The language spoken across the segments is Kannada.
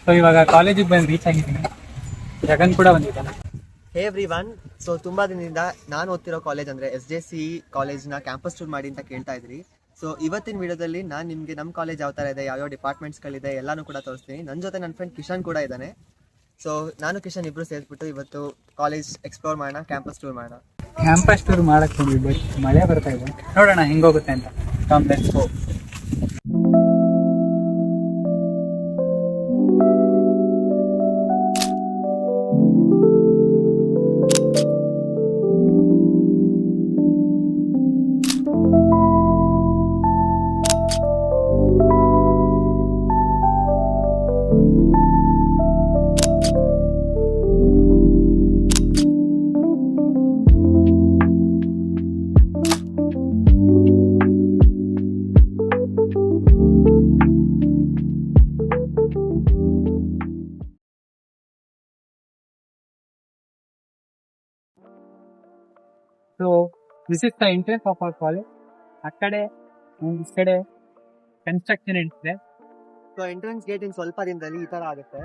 ಸೊ ಇವಾಗ ಕಾಲೇಜಿಗೆ ಬಂದು ರೀಚ್ ಆಗಿದ್ದೀನಿ. ಜಗನ್ ಕೂಡ ಬಂದಿದ್ದಾನೆ. ಹೇ ಎವ್ರಿ ಒನ್. ಸೊ ತುಂಬಾ ದಿನದಿಂದ ನಾನು ಓದ್ತಿರೋ ಕಾಲೇಜ್ ಅಂದ್ರೆ SJC ಕಾಲೇಜ್ನ ಕ್ಯಾಂಪಸ್ ಟೂರ್ ಮಾಡಿ ಅಂತ ಕೇಳ್ತಾ ಇದ್ರಿ. ಸೊ ಇವತ್ತಿನ ವಿಡಿಯೋದಲ್ಲಿ ನಾನು ನಿಮಗೆ ನಮ್ಮ ಕಾಲೇಜ್ ಯಾವ ಥರ ಇದೆ, ಯಾವ್ಯಾವ ಡಿಪಾರ್ಟ್ಮೆಂಟ್ಸ್ಗಳಿದೆ ಎಲ್ಲಾನು ಕೂಡ ತೋರಿಸ್ತೀನಿ. ನನ್ನ ಜೊತೆ ನನ್ನ ಫ್ರೆಂಡ್ ಕಿಶನ್ ಕೂಡ ಇದ್ದಾನೆ. ಸೊ ನಾನು ಕಿಶನ್ ಇಬ್ರು ಸೇರಿಸ್ಬಿಟ್ಟು ಇವತ್ತು ಕಾಲೇಜ್ ಎಕ್ಸ್ಪ್ಲೋರ್ ಮಾಡೋಣ, ಕ್ಯಾಂಪಸ್ ಟೂರ್ ಮಾಡೋಣ. ಕ್ಯಾಂಪಸ್ ಟೂರ್ ಮಾಡಕ್ ಬಂದ್ವಿ, ಬಟ್ ಮಳೆ ಬರ್ತಾ ಇದೆ. ನೋಡೋಣ ಹೆಂಗೋಗುತ್ತೆ ಅಂತ. Come let's go. So this is the entrance of our college. ಆ ಕಡೆ ಈ ಕಡೆ ಕನ್ಸ್ಟ್ರಕ್ಷನ್ ಇದೆ. ಸೊ ಎಂಟ್ರೆನ್ಸ್ ಗೇಟ್ ಇನ್ ಸ್ವಲ್ಪ ದಿನದಲ್ಲಿ ಈ ತರ ಆಗುತ್ತೆ.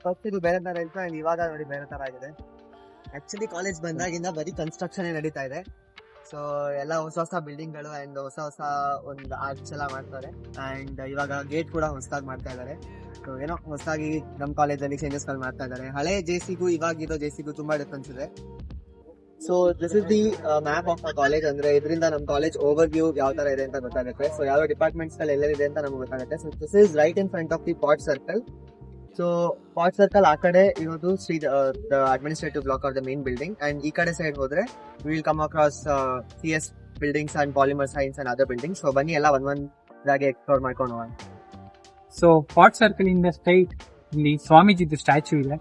ಫಸ್ಟ್ ಇದು ಬೇರೆ ತರ ಇತ್ತು ಅಂಡ್ ಇವಾಗ ನೋಡಿ ಬೇರೆ ತರ ಆಗಿದೆ. ಆಕ್ಚುಲಿ ಕಾಲೇಜ್ ಬಂದಾಗಿಂದ ಬರೀ ಕನ್ಸ್ಟ್ರಕ್ಷನ್ ನಡೀತಾ ಇದೆ. ಸೊ ಎಲ್ಲ ಹೊಸ ಹೊಸ ಬಿಲ್ಡಿಂಗ್ಗಳು ಅಂಡ್ ಹೊಸ ಹೊಸ ಒಂದು ಆರ್ಚ್ ಎಲ್ಲ ಮಾಡ್ತಾರೆ. ಅಂಡ್ ಇವಾಗ ಗೇಟ್ ಕೂಡ ಹೊಸದಾಗಿ ಮಾಡ್ತಾ ಇದ್ದಾರೆ. ಸೊ ಏನೋ ಹೊಸದಾಗಿ ನಮ್ಮ ಕಾಲೇಜಲ್ಲಿ ಚೇಂಜಸ್ಗಳು ಮಾಡ್ತಾ ಇದ್ದಾರೆ. ಹಳೆ JCಗೂ ಇವಾಗಿರೋ JCಗೂ ತುಂಬಾ ಡಿಫ್ರೆನ್ಸ್ ಇದೆ. So this is the map of a college. ಅಂದ್ರೆ ಇದರಿಂದ ನಮ್ಮ ಕಾಲೇಜ್ ಓವರ್ ವ್ಯೂ ಯಾವ ತರ ಇದೆ ಅಂತ ಗೊತ್ತಾಗುತ್ತೆ. ಸೊ ಯಾವ ಡಿಪಾರ್ಟ್ಮೆಂಟ್ಸ್ ಗಳು ಎಲ್ಲೆಲ್ಲಿದೆ ಅಂತ ನಮ್ಗೆ ಗೊತ್ತಾಗುತ್ತೆ. So this is right in front of the pot circle. So pot circle ಆ ಕಡೆ ಇರೋದು the administrative block of the main building. And ಈ ಕಡೆ ಸೈಡ್ ಹೋದ್ರೆ will come across CS buildings and polymer science and other buildings. So ಬನ್ನಿ ಎಲ್ಲ ಒಂದಾಗೆ ಎಕ್ಸ್ಪ್ಲೋರ್ ಮಾಡ್ಕೊಂಡು ಹೋಗೋಣ. ಸೊ ಪಾಟ್ ಸರ್ಕಲ್ ಇಂದ ಸ್ಟ್ರೈಟ್ ಇಲ್ಲಿ ಸ್ವಾಮೀಜಿದು ಸ್ಟ್ಯಾಚ್ಯೂ ಇದೆ.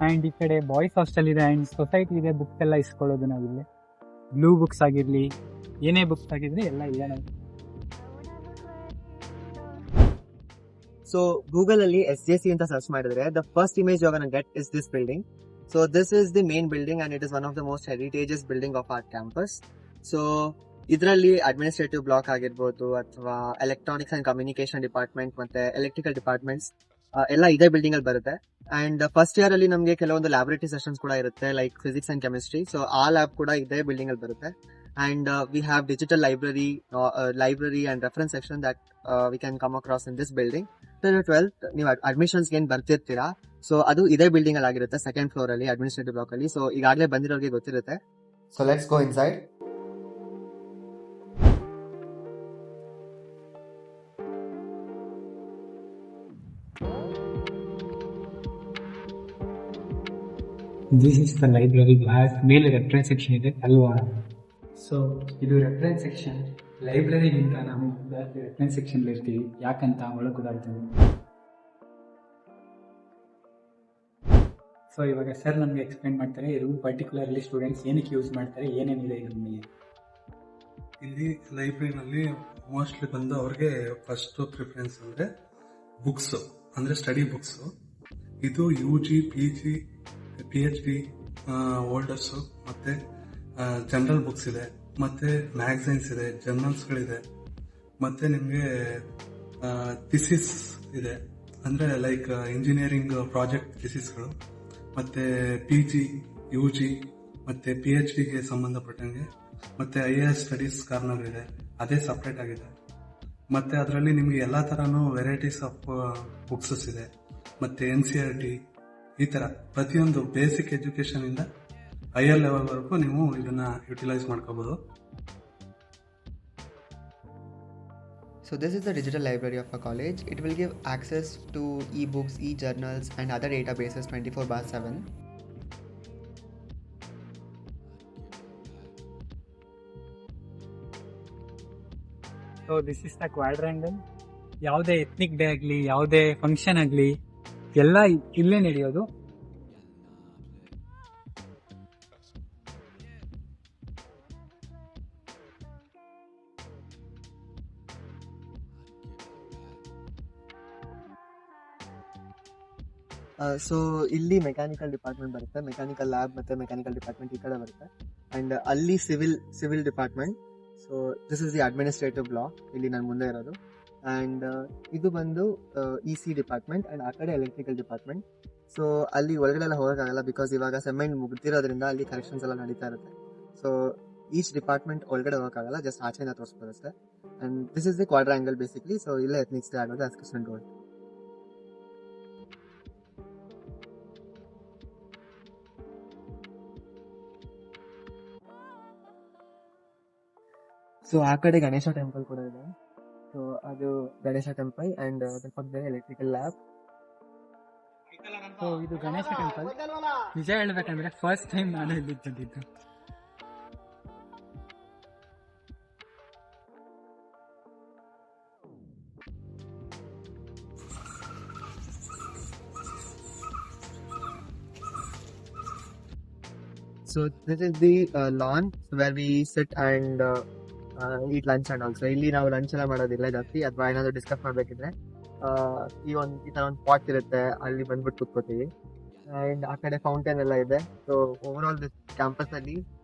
ಆ್ಯಂಡ್ ಈ ಕಡೆ ಬಾಯ್ಸ್ ಹಾಸ್ಟೆಲ್ ಇದೆ ಆ್ಯಂಡ್ ಸೊಸೈಟಿ ಇದೆ. ಬುಕ್ಸ್ ಎಲ್ಲ ಇಸ್ಕೊಳ್ಳೋದು ನಾವಿಲ್ಲಿ. ಬ್ಲೂ ಬುಕ್ಸ್ ಆಗಿರಲಿ, ಏನೇ ಬುಕ್ಸ್ ಆಗಿರಲಿ ಎಲ್ಲ ಇದೆ ನಾವು. ಸೊ ಗೂಗಲ್ ಅಲ್ಲಿ SJC ಅಂತ ಸರ್ಚ್ ಮಾಡಿದ್ರೆ the first image you are gonna get is this building. So this is the main building and it is one of the most heritages building of our campus. So ಇದರಲ್ಲಿ ಅಡ್ಮಿನಿಸ್ಟ್ರೇಟಿವ್ ಬ್ಲಾಕ್ ಆಗಿರ್ಬೋದು ಅಥವಾ ಎಲೆಕ್ಟ್ರಾನಿಕ್ಸ್ ಅಂಡ್ ಕಮ್ಯುನಿಕೇಶನ್ ಡಿಪಾರ್ಟ್ಮೆಂಟ್ ಮತ್ತೆ ಎಲೆಕ್ಟ್ರಿಕಲ್ ಡಿಪಾರ್ಟ್ಮೆಂಟ್ಸ್ ಎಲ್ಲ ಇದೇ ಬಿಲ್ಡಿಂಗ್ ಅಲ್ಲಿ ಬರುತ್ತೆ. ಅಂಡ್ ಫಸ್ಟ್ ಇಯರ್ ಅಲ್ಲಿ ನಮಗೆ ಕೆಲವೊಂದು ಲ್ಯಾಬೊರೇಟರಿ ಸೆಷನ್ಸ್ ಕೂಡ ಇರುತ್ತೆ, like physics and chemistry. So ಆ ಲ್ಯಾಬ್ ಕೂಡ ಇದೇ ಬಿಲ್ಡಿಂಗ್ ಅಲ್ಲಿ ಬರುತ್ತೆ. And we have digital library and reference section that we can come across in this building. 12th ನೀವು ಅಡ್ಮಿಷನ್ಸ್ ಏನ್ ಬರ್ತಿರ್ತೀರಾ, ಸೊ ಅದು ಇದೇ ಬಿಲ್ಡಿಂಗ್ ಅಲ್ಲಿ ಆಗಿರುತ್ತೆ, ಸೆಕೆಂಡ್ ಫ್ಲೋರ್ ಅಲ್ಲಿ ಅಡ್ಮಿನಿಸ್ಟ್ರೇಟಿವ್ ಬ್ಲಾಕ್ ಅಲ್ಲಿ. ಸೊ ಈಗಾಗಲೇ ಬಂದಿರೋರಿಗೆ ಗೊತ್ತಿರುತ್ತೆ. So let's go inside. This is the library. ಮೇಲೆ ರೆಫರೆನ್ಸ್ ಸೆಕ್ಷನ್ ಇದೆ ಅಲ್ವಾ? ಸೊ ಇದು ರೆಫರೆನ್ಸ್ ಸೆಕ್ಷನ್. ಲೈಬ್ರರಿಗಿಂತ ನಾವು ರೆಫರೆನ್ಸ್ ಸೆಕ್ಷನ್ ಇರ್ತೀವಿ. ಯಾಕಂತ ಒಳಗೆ ಗೊತ್ತಾಗ್ತದೆ. ಸೊ ಇವಾಗ ಸರ್ ನಮಗೆ ಎಕ್ಸ್ಪ್ಲೈನ್ ಮಾಡ್ತಾರೆ ಈ ರೂಮ್ ಪರ್ಟಿಕ್ಯುಲರ್ಲಿ ಸ್ಟೂಡೆಂಟ್ಸ್ ಏನಕ್ಕೆ ಯೂಸ್ ಮಾಡ್ತಾರೆ, ಏನೇನಿದೆ ಇದ್ರ ಮೇಲೆ. ಇಲ್ಲಿ ಲೈಬ್ರರಿನಲ್ಲಿ ಮೋಸ್ಟ್ಲಿ ಬಂದು ಅವ್ರಿಗೆ ಫಸ್ಟ್ ಪ್ರಿಫರೆನ್ಸ್ ಅಂದರೆ ಬುಕ್ಸ್, ಅಂದರೆ ಸ್ಟಡಿ ಬುಕ್ಸು. ಇದು UG PG PhD ಹೋಲ್ಡರ್ಸು ಮತ್ತು ಜನರಲ್ ಬುಕ್ಸ್ ಇದೆ, ಮತ್ತು ಮ್ಯಾಗಝೈನ್ಸ್ ಇದೆ, ಜರ್ನಲ್ಸ್ಗಳಿದೆ, ಮತ್ತು ನಿಮಗೆ ಥಿಸಿಸ್ ಇದೆ, ಅಂದರೆ ಲೈಕ್ ಇಂಜಿನಿಯರಿಂಗ್ ಪ್ರಾಜೆಕ್ಟ್ ಥಿಸಿಸ್ಗಳು, ಮತ್ತು PG UG ಮತ್ತು PhDಗೆ ಸಂಬಂಧಪಟ್ಟಂಗೆ, ಮತ್ತು IAS ಸ್ಟಡೀಸ್ ಕಾರ್ನರ್ ಇದೆ, ಅದೇ ಸಪ್ರೇಟ್ ಆಗಿದೆ. ಮತ್ತು ಅದರಲ್ಲಿ ನಿಮಗೆ ಎಲ್ಲ ಥರನೂ ವೆರೈಟೀಸ್ ಆಫ್ ಬುಕ್ಸಸ್ ಇದೆ, ಮತ್ತು NCERT ಈ ಥರ ಪ್ರತಿಯೊಂದು ಬೇಸಿಕ್ ಎಜುಕೇಷನ್ ಇಂದ ಹೈಯರ್ ಲೆವೆಲ್ ವರೆಗೂ ನೀವು ಇದನ್ನ ಯುಟಿಲೈಸ್ ಮಾಡ್ಕೋಬಹುದು. So this is the digital library of a college. It will give access to e-books, e-journals and other databases 24/7. So this is the quadrangle. ಯಾವುದೇ ಎತ್ನಿಕ್ ಡೇ ಆಗಲಿ, ಯಾವುದೇ ಫಂಕ್ಷನ್ ಆಗಲಿ ಎಲ್ಲ ಇಲ್ಲೇ ನಡೆಯೋದು. ಸೊ ಇಲ್ಲಿ ಮೆಕ್ಯಾನಿಕಲ್ ಡಿಪಾರ್ಟ್ಮೆಂಟ್ ಬರುತ್ತೆ, ಮೆಕ್ಯಾನಿಕಲ್ ಲ್ಯಾಬ್ ಮತ್ತೆ ಮೆಕ್ಯಾನಿಕಲ್ ಡಿಪಾರ್ಟ್ಮೆಂಟ್ ಈ ಕಡೆ ಬರುತ್ತೆ. ಅಂಡ್ ಅಲ್ಲಿ civil department. So this is the administrative block, ಇಲ್ಲಿ ನನ್ನ ಮುಂದೆ ಇರೋದು. ಅಂಡ್ ಇದು ಬಂದು EC ಡಿಪಾರ್ಟ್ಮೆಂಟ್ ಅಂಡ್ ಆ ಕಡೆ ಎಲೆಕ್ಟ್ರಿಕಲ್ ಡಿಪಾರ್ಟ್ಮೆಂಟ್. ಸೊ ಅಲ್ಲಿ ಒಳಗಡೆ ಎಲ್ಲ ಹೋಗೋಕ್ಕಾಗಲ್ಲ ಬಿಕಾಸ್ ಇವಾಗ ಸೆಮೆಂಟ್ ಮುಗ್ದಿರೋದ್ರಿಂದ ಅಲ್ಲಿ ಕರೆಕ್ಷನ್ಸ್ ಎಲ್ಲ ನಡೀತಾ ಇರುತ್ತೆ. ಸೊ ಈಚ್ ಡಿಪಾರ್ಟ್ಮೆಂಟ್ ಒಳಗಡೆ ಹೋಗೋಕ್ಕಾಗಲ್ಲ, ಜಸ್ಟ್ ಆಚೆಯಿಂದ ತೋರಿಸ್ಬೋದು ಅಷ್ಟೇ. And this is the quadrangle basically. So ಇಲ್ಲೇ ಎಥ್ನಿಕ್ ಸ್ಟೇ ಆಗೋದು ಆಸ್ ಕೃಷ್ಣನ್ ರೋಡ್. ಸೊ ಆ ಕಡೆ ಗಣೇಶ ಟೆಂಪಲ್ ಕೂಡ ಇದೆ. ಸೊ ಅದು ಗಣೇಶ ಟೆಂಪಲ್ ಅಂಡ್ ಅದ್ರ ಪಕ್ಕದಲ್ಲಿ ಎಲೆಕ್ಟ್ರಿಕಲ್ ಲ್ಯಾಬ್. ಸೊ ಇದು ಗಣೇಶ ಟೆಂಪಲ್. ನಿಜ ಹೇಳ್ಬೇಕಂದ್ರೆ ಫಸ್ಟ್ ಟೈಮ್ ನಾನು ಇಲ್ಲಿ ಬಂದಿದ್ದು. So this is the lawn where we sit and eat lunch and also. ಇಲ್ಲಿ ನಾವು ಲಂಚ್ ಎಲ್ಲ ಮಾಡೋದಿಲ್ಲ ಜಾಸ್ತಿ, ಅಥವಾ ಏನಾದ್ರು ಡಿಸ್ಕಸ್ ಮಾಡ್ಬೇಕಿದ್ರೆ ಈ ತರ ಒಂದು ಪಾಟ್ ಇರುತ್ತೆ, ಅಲ್ಲಿ ಬಂದ್ಬಿಟ್ಟು ಕೂತ್ಕೋತೀವಿ. ಅಂಡ್ ಆ ಕಡೆ ಫೌಂಟೇನ್ ಎಲ್ಲ ಇದೆ. So over all this campus ಅಲ್ಲಿ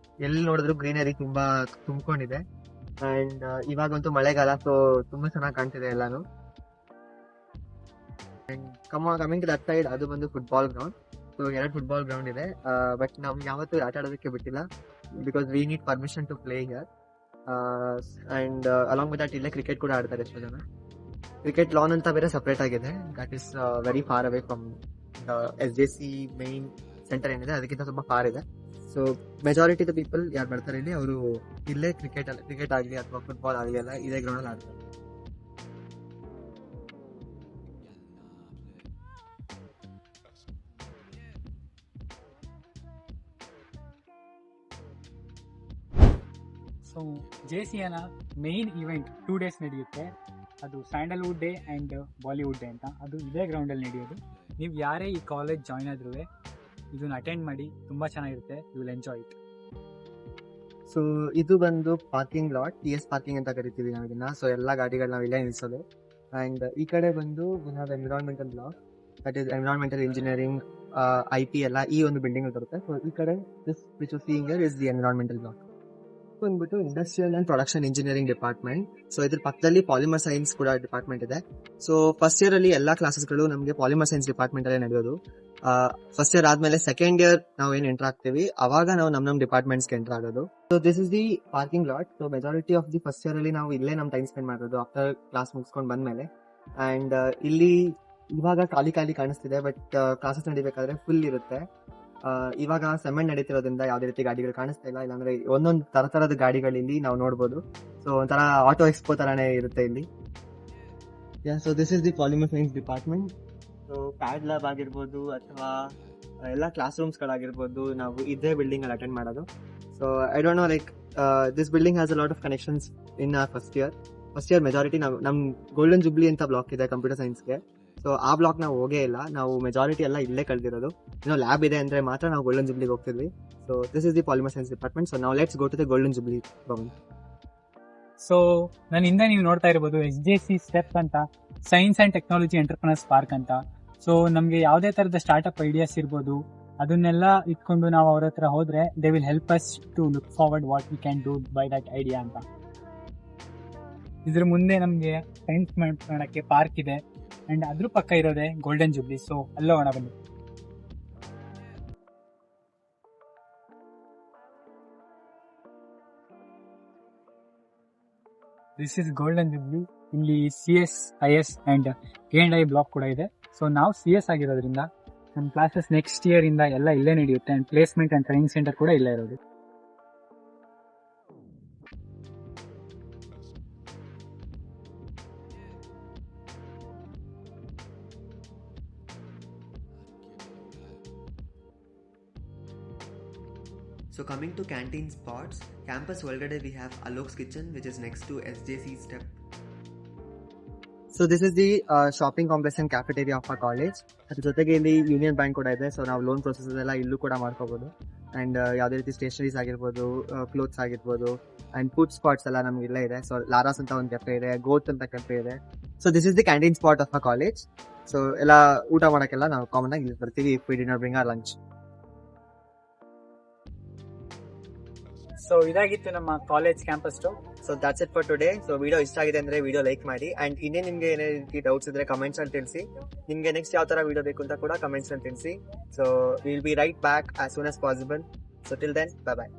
ಎಲ್ಲಿ ನೋಡಿದ್ರು ಗ್ರೀನರಿ ತುಂಬಾ ತುಂಬಿಕೊಂಡಿದೆ. ಅಂಡ್ ಇವಾಗಂತೂ ಮಳೆಗಾಲ, ಸೊ ತುಂಬಾ ಚೆನ್ನಾಗಿ ಕಾಣ್ತಿದೆ ಎಲ್ಲಾನು. And coming to that side, ಅದು ಬಂದು football ground. So 2 football ground ಇದೆ, ಬಟ್ ನಮ್ಗೆ ಯಾವತ್ತೂ ಆಟ ಆಡೋದಕ್ಕೆ ಬಿಟ್ಟಿಲ್ಲ because we need permission to play here. And along with that ಇಲ್ಲೇ ಕ್ರಿಕೆಟ್ ಕೂಡ ಆಡ್ತಾರೆ ಎಷ್ಟೋ ಜನ. ಕ್ರಿಕೆಟ್ ಲಾನ್ ಅಂತ ಬೇರೆ ಸಪ್ರೇಟ್ ಆಗಿದೆ, that is very far away from SJC main centre ಏನಿದೆ ಅದಕ್ಕಿಂತ ಸ್ವಲ್ಪ ಫಾರ್ ಇದೆ. ಸೊ ಮೆಜಾರಿಟಿ ದ ಪೀಪಲ್ ಯಾರು ಬರ್ತಾರೆ ಇಲ್ಲಿ, ಅವರು ಇಲ್ಲೇ ಕ್ರಿಕೆಟ್ ಆಗಲಿ ಅಥವಾ ಫುಟ್ಬಾಲ್ ಆಗಲಿ ಎಲ್ಲ ಇದೇ ಗ್ರೌಂಡ್ ಅಲ್ಲಿ ಆಡ್ತಾರೆ. So JCN main event 2 days ನಡೆಯುತ್ತೆ. ಅದು Sandalwood day and Bollywood day ಅಂತ. ಅದು ಇದೇ ಗ್ರೌಂಡಲ್ಲಿ ನಡೆಯೋದು. ನೀವು ಯಾರೇ ಈ ಕಾಲೇಜ್ ಜಾಯ್ನ್ ಆದ್ರೂ ಇದನ್ನ ಅಟೆಂಡ್ ಮಾಡಿ, ತುಂಬ ಚೆನ್ನಾಗಿರುತ್ತೆ. You will enjoy it. So ಇದು ಬಂದು ಪಾರ್ಕಿಂಗ್ ಲಾಟ್, TS ಪಾರ್ಕಿಂಗ್ ಅಂತ ಕರಿತೀವಿ ನಾವು ಇದನ್ನ. ಸೊ ಎಲ್ಲ ಗಾಡಿಗಳು ನಾವು ಇಲ್ಲೇ ನಿಲ್ಲಿಸೋದು. ಅಂಡ್ ಈ ಕಡೆ ಬಂದು environmental block, that is environmental engineering, IP ಎಲ್ಲ ಈ ಒಂದು ಬಿಲ್ಡಿಂಗ್ ಬರುತ್ತೆ. ಸೊ ಈ ಕಡೆ this which you seeing here is the environmental block. ಬಂದ್ಬಿಟ್ಟು industrial and production engineering department. So ಇದ್ರ ಪಕ್ಕದಲ್ಲಿ ಪಾಲಿಮರ್ ಸೈನ್ಸ್ ಕೂಡ ಡಿಪಾರ್ಟ್ಮೆಂಟ್ ಇದೆ. ಸೊ ಫಸ್ಟ್ ಇಯರ್ ಅಲ್ಲಿ ಎಲ್ಲಾ ಕ್ಲಾಸಸ್ಗಳು ನಮಗೆ ಪಾಲಿಮರ್ ಸೈನ್ಸ್ ಡಿಪಾರ್ಟ್ಮೆಂಟ್ ಅಲ್ಲೇ ನಡೆಯೋದು. ಫಸ್ಟ್ ಇಯರ್ ಆದ್ಮೇಲೆ ಸೆಕೆಂಡ್ ಇಯರ್ ನಾವು ಏನ್ ಎಂಟರ್ ಆಗ್ತೀವಿ, ಅವಾಗ ನಾವು ನಮ್ಮ ಡಿಪಾರ್ಟ್ಮೆಂಟ್ಸ್ಗೆ ಎಂಟರ್ ಆಗೋದು. So this is the parking lot. So majority of the first year ಅಲ್ಲಿ ನಾವು ಇಲ್ಲೇ ನಮ್ಮ ಟೈಮ್ ಸ್ಪೆಂಡ್ ಮಾಡೋದು ಆಫ್ಟರ್ ಕ್ಲಾಸ್ ಮುಗಿಸ್ಕೊಂಡು ಬಂದ್ಮೇಲೆ. ಅಂಡ್ ಇಲ್ಲಿ ಇವಾಗ ಖಾಲಿ ಕಾಣಿಸ್ತಿದೆ, ಬಟ್ ಕ್ಲಾಸಸ್ ನಡಿಬೇಕಾದ್ರೆ ಫುಲ್ ಇರುತ್ತೆ. ಇವಾಗ ಸೆಮೆಂಟ್ ನಡೀತಿರೋದ್ರಿಂದ ಯಾವುದೇ ರೀತಿ ಗಾಡಿಗಳು ಕಾಣಿಸ್ತಾ ಇಲ್ಲ, ಇಲ್ಲಾಂದ್ರೆ ಒಂದೊಂದು ತರದ ಗಾಡಿಗಳು ಇಲ್ಲಿ ನಾವು ನೋಡ್ಬೋದು. ಸೊ ಒಂಥರ ಆಟೋ ಎಕ್ಸ್ಪೋ ತರಾನೇ ಇರುತ್ತೆ ಇಲ್ಲಿ. So this is the polymer science department. So pad lab ಆಗಿರ್ಬೋದು ಅಥವಾ ಎಲ್ಲ ಕ್ಲಾಸ್ ರೂಮ್ಸ್ಗಳಾಗಿರ್ಬೋದು, ನಾವು ಇದೇ ಬಿಲ್ಡಿಂಗ್ ಅಲ್ಲಿ ಅಟೆಂಡ್ ಮಾಡೋದು. So I don't know, like this building has a lot of connections in first year majority ನಾವು ನಮ್ ಗೋಲ್ಡನ್ ಜುಬ್ಲಿ ಅಂತ ಬ್ಲಾಕ್ ಇದೆ ಕಂಪ್ಯೂಟರ್ ಸೈನ್ಸ್ಗೆ. ಸೊ ಆ ಬ್ಲಾಕ್ ನಾವು ಹೋಗೇ ಇಲ್ಲ, ನಾವು ಮೆಜಾರಿಟಿ ಎಲ್ಲ ಇಲ್ಲೇ ಕಳೆದಿರೋದು. ಏನೋ ಲ್ಯಾಬ್ ಇದೆ ಅಂದ್ರೆ ಮಾತ್ರ ನಾವು ಗೋಲ್ಡನ್ ಜುಬ್ಲಿಗೆ ಹೋಗ್ತಿದ್ವಿ. So this is the polymer science department. So ನಾವು let's go to the golden jubilee Bhavan. So ನನ್ನ ಹಿಂದೆ ನೀವು ನೋಡ್ತಾ ಇರ್ಬೋದು SJC ಸ್ಟೆಪ್ ಅಂತ, science and technology entrepreneurs park ಅಂತ. ಸೊ ನಮಗೆ ಯಾವುದೇ ತರದ ಸ್ಟಾರ್ಟ್ಅಪ್ ಐಡಿಯಾಸ್ ಇರ್ಬೋದು, ಅದನ್ನೆಲ್ಲ ಇಟ್ಕೊಂಡು ನಾವು ಅವ್ರ ಹತ್ರ ಹೋದ್ರೆ they will help us to look forward what we can do by that idea ಅಂತ. ಇದ್ರ ಮುಂದೆ ನಮಗೆ ಸೈನ್ಸ್ ಮಾಡೋಕ್ಕೆ ಪಾರ್ಕ್ ಇದೆ ಅಂಡ್ ಅದ್ರ ಪಕ್ಕ ಇರೋದೆ ಗೋಲ್ಡನ್ ಜುಬ್ಲಿ. ಸೊ ಅಲ್ಲೋ ಹೋಗೋಣ ಬನ್ನಿ. This is golden jubilee. ಇಲ್ಲಿ CS, IS and A&I block ಕೂಡ ಇದೆ. ಸೊ ನಾವು CS ಆಗಿರೋದ್ರಿಂದ ನಮ್ಮ ಕ್ಲಾಸಸ್ ನೆಕ್ಸ್ಟ್ ಇಯರ್ ಇಂದ ಎಲ್ಲ ಇಲ್ಲೇ ನಡೆಯುತ್ತೆ. And placement and training centre ಕೂಡ ಇಲ್ಲೇ ಇರೋದು. So coming to canteen spots, campus ಒಳಗಡೆ we have Alok's Kitchen which is next to SJC step. So this is the shopping complex and cafeteria of our college. ಅದ್ರ ಜೊತೆಗೆ ಇಲ್ಲಿ ಯೂನಿಯನ್ ಬ್ಯಾಂಕ್ ಕೂಡ ಇದೆ. ಸೊ ನಾವು ಲೋನ್ ಪ್ರೊಸೆಸ್ ಎಲ್ಲ ಇಲ್ಲೂ ಕೂಡ ಮಾಡ್ಕೋಬಹುದು. ಅಂಡ್ ಯಾವುದೇ ರೀತಿ ಸ್ಟೇಷನರೀಸ್ ಆಗಿರ್ಬೋದು, ಕ್ಲೋತ್ಸ್ ಆಗಿರ್ಬೋದು, ಅಂಡ್ ಫುಡ್ ಸ್ಪಾಟ್ಸ್ ಎಲ್ಲ ನಮ್ಗೆ ಇಲ್ಲೇ ಇದೆ. ಸೊ ಲಾರಾಸ್ ಅಂತ ಒಂದು ಕೆಫೆ ಇದೆ, ಗೋತ್ ಅಂತ ಕೆಫೆ ಇದೆ. So this is the canteen spot of a college. So ಎಲ್ಲ ಊಟ ಮಾಡೋಕ್ಕೆಲ್ಲ ನಾವು ಕಾಮನ್ ಆಗಿ ಇಲ್ಲಿ ಬರ್ತೀವಿ. If we did not bring our lunch. So ಇದಾಗಿತ್ತು ನಮ್ಮ college campus too. So that's it for today. So video ಇಷ್ಟ ಆಗಿದೆ ಅಂದ್ರೆ ವಿಡಿಯೋ ಲೈಕ್ ಮಾಡಿ, ಅಂಡ್ ಇನ್ನೇ ನಿಮ್ಗೆ ಏನೇ ರೀತಿ ಡೌಟ್ಸ್ ಇದ್ರೆ ಕಮೆಂಟ್ಸ್ ಅಲ್ಲಿ ತಿಳಿಸಿ. ನಿಮ್ಗೆ ನೆಕ್ಸ್ಟ್ ಯಾವ ತರ ವಿಡಿಯೋ ಬೇಕು ಅಂತ ಕೂಡ ಕಮೆಂಟ್ಸ್ ಅಲ್ಲಿ ತಿಳಿಸಿ. So will be right back as soon as possible. So till then bye by.